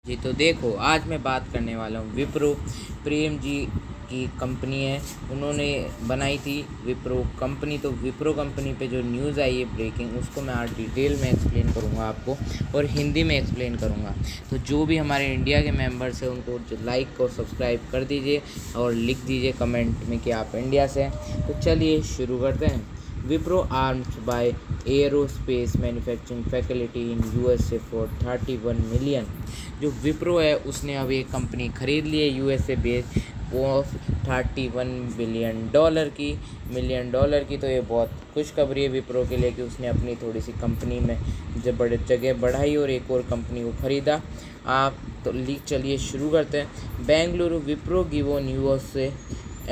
जी तो देखो, आज मैं बात करने वाला हूँ विप्रो। प्रेम जी की कंपनी है, उन्होंने बनाई थी विप्रो कंपनी। तो विप्रो कंपनी पे जो न्यूज़ आई है ब्रेकिंग, उसको मैं आज डिटेल में एक्सप्लेन करूँगा आपको और हिंदी में एक्सप्लेन करूँगा। तो जो भी हमारे इंडिया के मेंबर्स हैं उनको लाइक और सब्सक्राइब कर दीजिए और लिख दीजिए कमेंट में कि आप इंडिया से हैं। तो चलिए शुरू करते हैं। Wipro armed buy aerospace manufacturing facility in USA for 31 million. जो विप्रो है उसने अब एक कंपनी खरीद ली है यूएसए बेस्ड, वो 31 मिलियन डॉलर की। तो ये बहुत खुशखबरी है विप्रो के लिए कि उसने अपनी थोड़ी सी कंपनी में जब बड़े जगह बढ़ाई और एक और कंपनी को ख़रीदा। आप तो चलिए शुरू करते हैं। Bengaluru Wipro given USA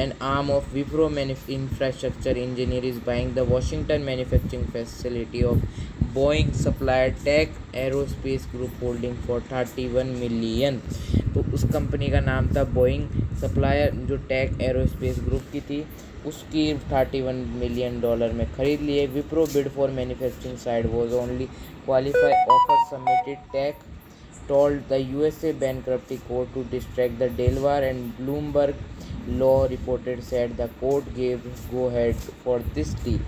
an arm of Wipro Infrastructure Engineer is buying the Washington manufacturing facility of Boeing supplier Tech Aerospace Group Holding for 31 million. तो उस कंपनी का नाम था बोइंग सप्लायर, जो टेक एरोस्पेस ग्रुप की थी, उसकी 31 मिलियन डॉलर में खरीद लिए। Wipro bid for manufacturing side was only qualify offer submitted tech told the USA bankruptcy court to distract the Delaware and Bloomberg law reported said the court gave go ahead for this deal।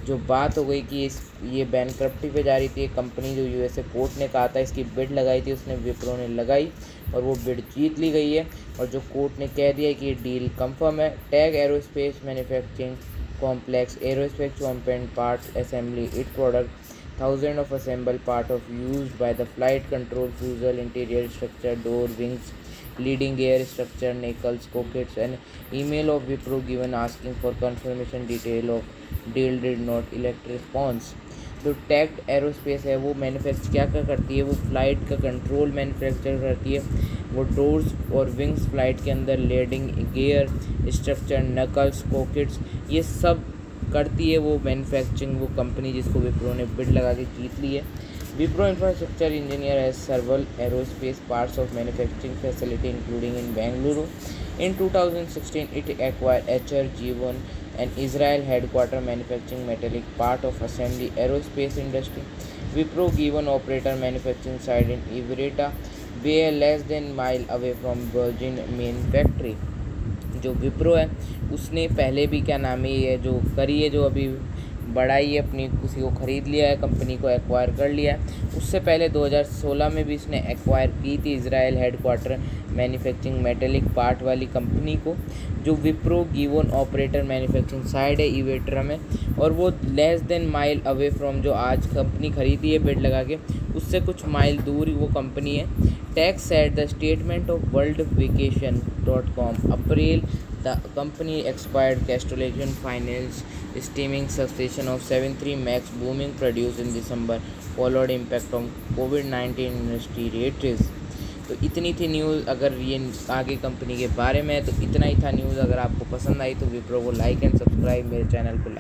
जो बात हो गई कि ये bankruptcy पे जा रही थी कंपनी, जो यूएसए कोर्ट ने कहा था इसकी बिड लगाई थी, उसने विप्रो ने लगाई और वो बिड जीत ली गई है। और जो कोर्ट ने कह दिया कि ये डील कंफर्म है। Tag aerospace manufacturing complex aerospace component parts assembly it product thousands of assembled part of used by the flight control fuselage, interior structure, door, wings, leading gear structure, nacelles, cockpits, and email of Wipro given asking for confirmation detail of deal did not elect response। जो tag aerospace है वो manufacture क्या करती है, वो flight का control manufacture करती है। वो डोर्स और विंग्स फ्लाइट के अंदर लेडिंग गियर स्ट्रक्चर, नकल्स, कॉकपिट्स, ये सब करती है वो मैन्युफैक्चरिंग, वो कंपनी जिसको विप्रो ने बिड लगा के जीत ली है। Wipro infrastructure engineer has सर्वल aerospace parts of manufacturing facility including in Bengaluru. In 2016 it acquired HRG1, an Israel headquarter manufacturing metallic part of assembly aerospace industry। Wipro given operator manufacturing site in Ivrea, where less than mile away from Virgin main factory। जो विप्रो है उसने पहले भी क्या नाम है ये जो करी है, जो अभी बढ़ाई है अपनी, किसी को ख़रीद लिया है, कंपनी को एक्वायर कर लिया है। उससे पहले 2016 में भी इसने एक्वायर की थी Israel headquarter manufacturing metallic part वाली कंपनी को, जो Wipro given operator manufacturing side है इवेट्रा में, और वो less than mile away from, जो आज कंपनी खरीदी है बिड लगा के, उससे कुछ माइल दूर वो कंपनी है। Tax set the statement of worldvacation.com April the company acquired Castellation Finance steaming substation of 73 max booming produced in December followed impact of COVID-19 industry rates। तो इतनी थी न्यूज़। अगर ये आगे कंपनी के बारे में है तो इतना ही था न्यूज़। अगर आपको पसंद आई तो विप्रो को लाइक एंड सब्सक्राइब, मेरे चैनल को